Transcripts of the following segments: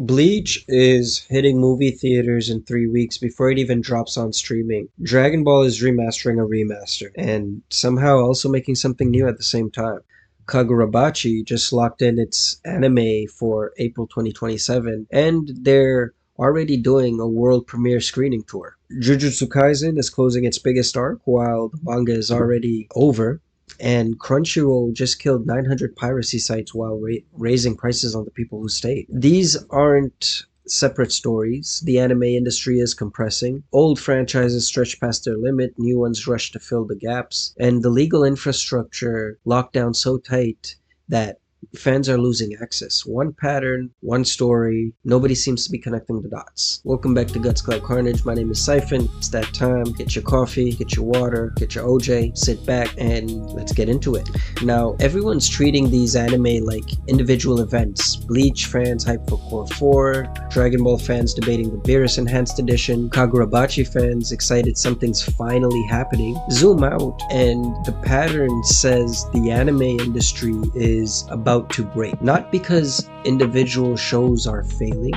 Bleach is hitting movie theaters in 3 weeks before it even drops on streaming. Dragon Ball is remastering a remaster, and somehow also making something new at the same time. Kagurabachi just locked in its anime for April 2027, and they're already doing a world premiere screening tour. Jujutsu Kaisen is closing its biggest arc while the manga is already over. And Crunchyroll just killed 900 piracy sites while raising prices on the people who stayed. These aren't separate stories. The anime industry is compressing. Old franchises stretch past their limit, new ones rush to fill the gaps, and the legal infrastructure locked down so tight that fans are losing access. One pattern, one story, nobody seems to be connecting the dots. Welcome back to Guts.Clout.Carnage. My name is Siphon. It's that time. Get your coffee, get your water, get your OJ, sit back, and let's get into it. Now, everyone's treating these anime like individual events. Bleach fans hype for Cour 4, Dragon Ball fans debating the Beerus Enhanced Edition, Kagurabachi fans excited something's finally happening. Zoom out, and the pattern says the anime industry is about to break. Not because individual shows are failing,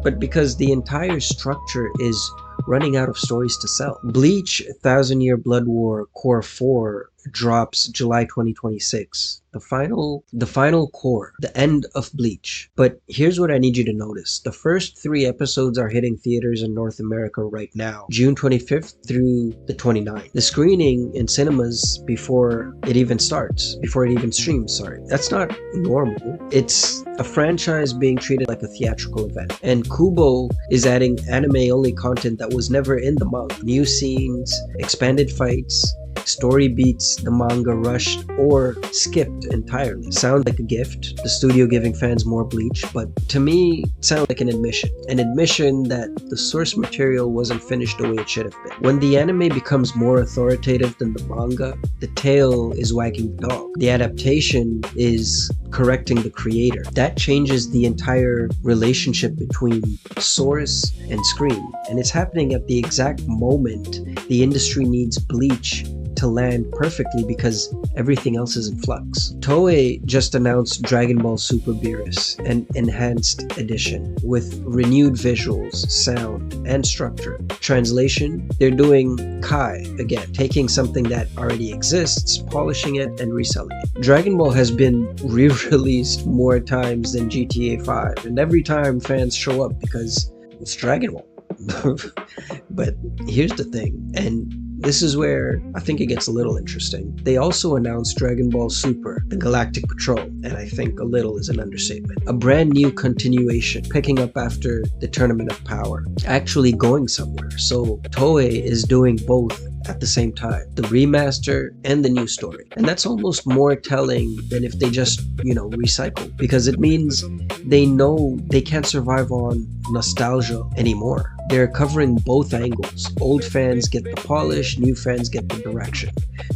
but because the entire structure is running out of stories to sell. Bleach 1000 Year Blood War Cour 4 drops July 2026. The final core, the end of Bleach. But here's what I need you to notice. The first 3 episodes are hitting theaters in North America right now, June 25th through the 29th. The screening in cinemas before it even streams, sorry. That's not normal. It's a franchise being treated like a theatrical event. And Kubo is adding anime-only content that was never in the manga. New scenes, expanded fights, story beats the manga rushed or skipped entirely. Sounds like a gift, the studio giving fans more Bleach, but to me, it sounds like an admission. An admission that the source material wasn't finished the way it should have been. When the anime becomes more authoritative than the manga, the tail is wagging the dog. The adaptation is correcting the creator. That changes the entire relationship between source and screen, and it's happening at the exact moment the industry needs Bleach to land perfectly because everything else is in flux. Toei just announced Dragon Ball Super Beerus, an enhanced edition with renewed visuals, sound, and structure. Translation, they're doing Kai again, taking something that already exists, polishing it, and reselling it. Dragon Ball has been re-released more times than GTA 5, and every time fans show up because it's Dragon Ball. But here's the thing, and this is where I think it gets a little interesting. They also announced Dragon Ball Super, the Galactic Patrol, and I think a little is an understatement. A brand new continuation, picking up after the Tournament of Power, actually going somewhere. So Toei is doing both at the same time, the remaster and the new story. And that's almost more telling than if they just, recycle, because it means they know they can't survive on nostalgia anymore. They're covering both angles. Old fans get the polish, new fans get the direction.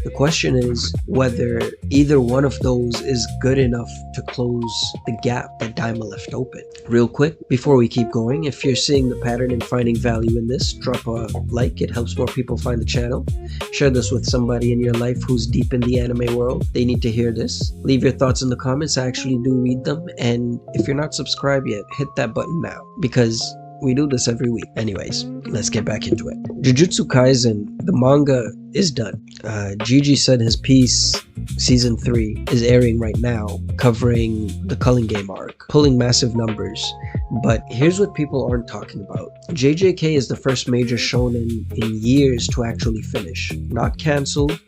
The question is whether either one of those is good enough to close the gap that Daima left open. Real quick, before we keep going, if you're seeing the pattern and finding value in this, drop a like. It helps more people find the channel. Share this with somebody in your life who's deep in the anime world. They need to hear this. Leave your thoughts in the comments. I actually do read them. And if you're not subscribed yet, hit that button now, because we do this every week. Anyways, let's get back into it. Jujutsu Kaisen, the manga is done. Gigi said his piece, season 3, is airing right now, covering the Culling Game arc, pulling massive numbers. But here's what people aren't talking about. JJK is the first major shonen in years to actually finish. Not cancelled,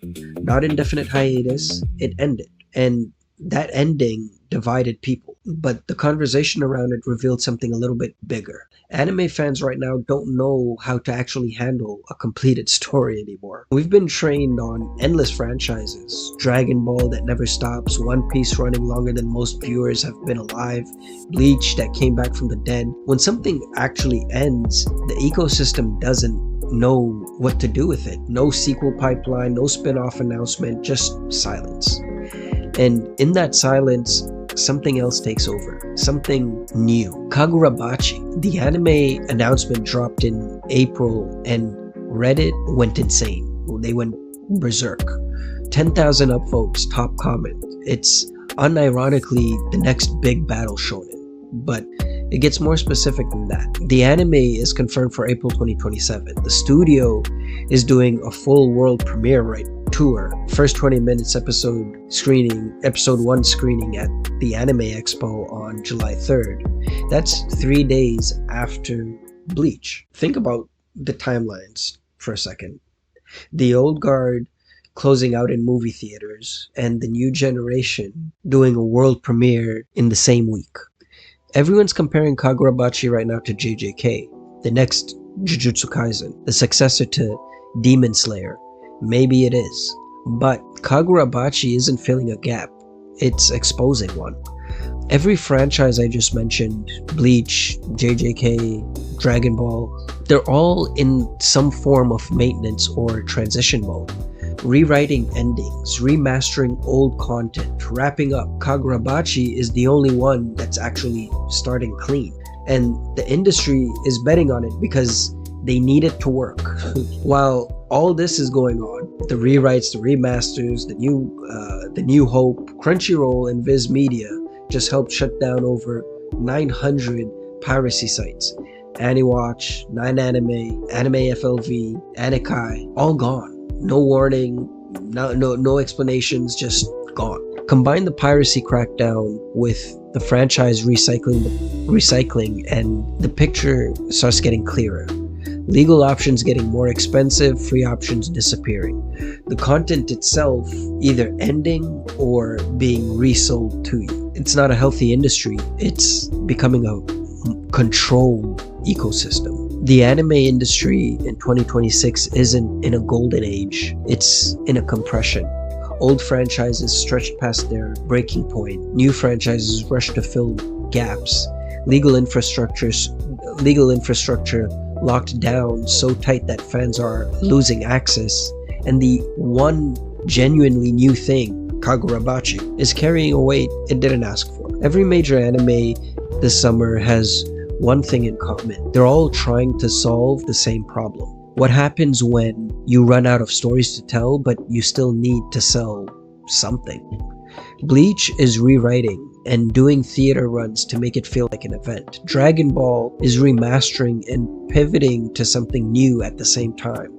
not indefinite hiatus, it ended. And that ending divided people, but the conversation around it revealed something a little bit bigger. Anime fans right now don't know how to actually handle a completed story anymore. We've been trained on endless franchises, Dragon Ball that never stops, One Piece running longer than most viewers have been alive, Bleach that came back from the dead. When something actually ends, the ecosystem doesn't know what to do with it. No sequel pipeline, no spin-off announcement, just silence. And in that silence, something else takes over, something new. Kagurabachi, the anime announcement dropped in April and Reddit went insane. They went berserk. 10,000 upvotes, top comment. It's unironically the next big battle shonen. but it gets more specific than that. The anime is confirmed for April 2027. The studio is doing a full world premiere tour. First 20 minutes episode 1 screening at the Anime Expo on July 3rd. That's 3 days after Bleach. Think about the timelines for a second. The old guard closing out in movie theaters, and the new generation doing a world premiere in the same week. Everyone's comparing Kagurabachi right now to JJK, the next Jujutsu Kaisen, the successor to Demon Slayer. Maybe it is, but Kagurabachi isn't filling a gap, it's exposing one. Every franchise I just mentioned, Bleach, JJK, Dragon Ball, they're all in some form of maintenance or transition mode. Rewriting endings, remastering old content, wrapping up. Kagurabachi is the only one that's actually starting clean. And the industry is betting on it because they need it to work. While all this is going on, the rewrites, the remasters, the new hope, Crunchyroll and Viz Media just helped shut down over 900 piracy sites. Anywatch, 9anime, Anime FLV, Anikai, all gone. No warning, no explanations, just gone. Combine the piracy crackdown with the franchise recycling, and the picture starts getting clearer. Legal options getting more expensive, free options disappearing. The content itself either ending or being resold to you. It's not a healthy industry. It's becoming a controlled ecosystem. The anime industry in 2026 isn't in a golden age, it's in a compression. Old franchises stretched past their breaking point, new franchises rush to fill gaps, legal infrastructure locked down so tight that fans are losing access, and the one genuinely new thing, Kagurabachi, is carrying a weight it didn't ask for. Every major anime this summer has one thing in common. They're all trying to solve the same problem. What happens when you run out of stories to tell, but you still need to sell something? Bleach is rewriting and doing theater runs to make it feel like an event. Dragon Ball is remastering and pivoting to something new at the same time.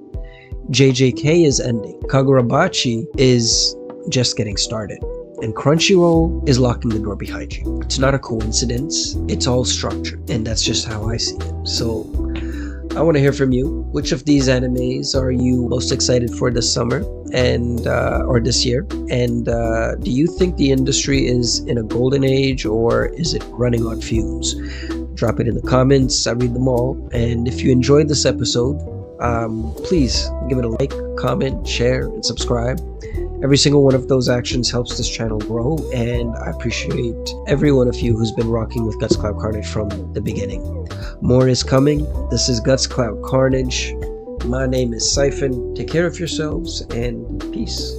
JJK is ending. Kagurabachi is just getting started. And Crunchyroll is locking the door behind you. It's not a coincidence, it's all structured, and that's just how I see it. So I want to hear from you. Which of these animes are you most excited for this summer and or this year? And do you think the industry is in a golden age, or is it running on fumes? Drop it in the comments. I read them all. And if you enjoyed this episode, please give it a like, comment, share, and subscribe. Every single one of those actions helps this channel grow, and I appreciate every one of you who's been rocking with Guts.Clout.Carnage from the beginning. More is coming. This is Guts.Clout.Carnage. My name is Siphon. Take care of yourselves, and peace.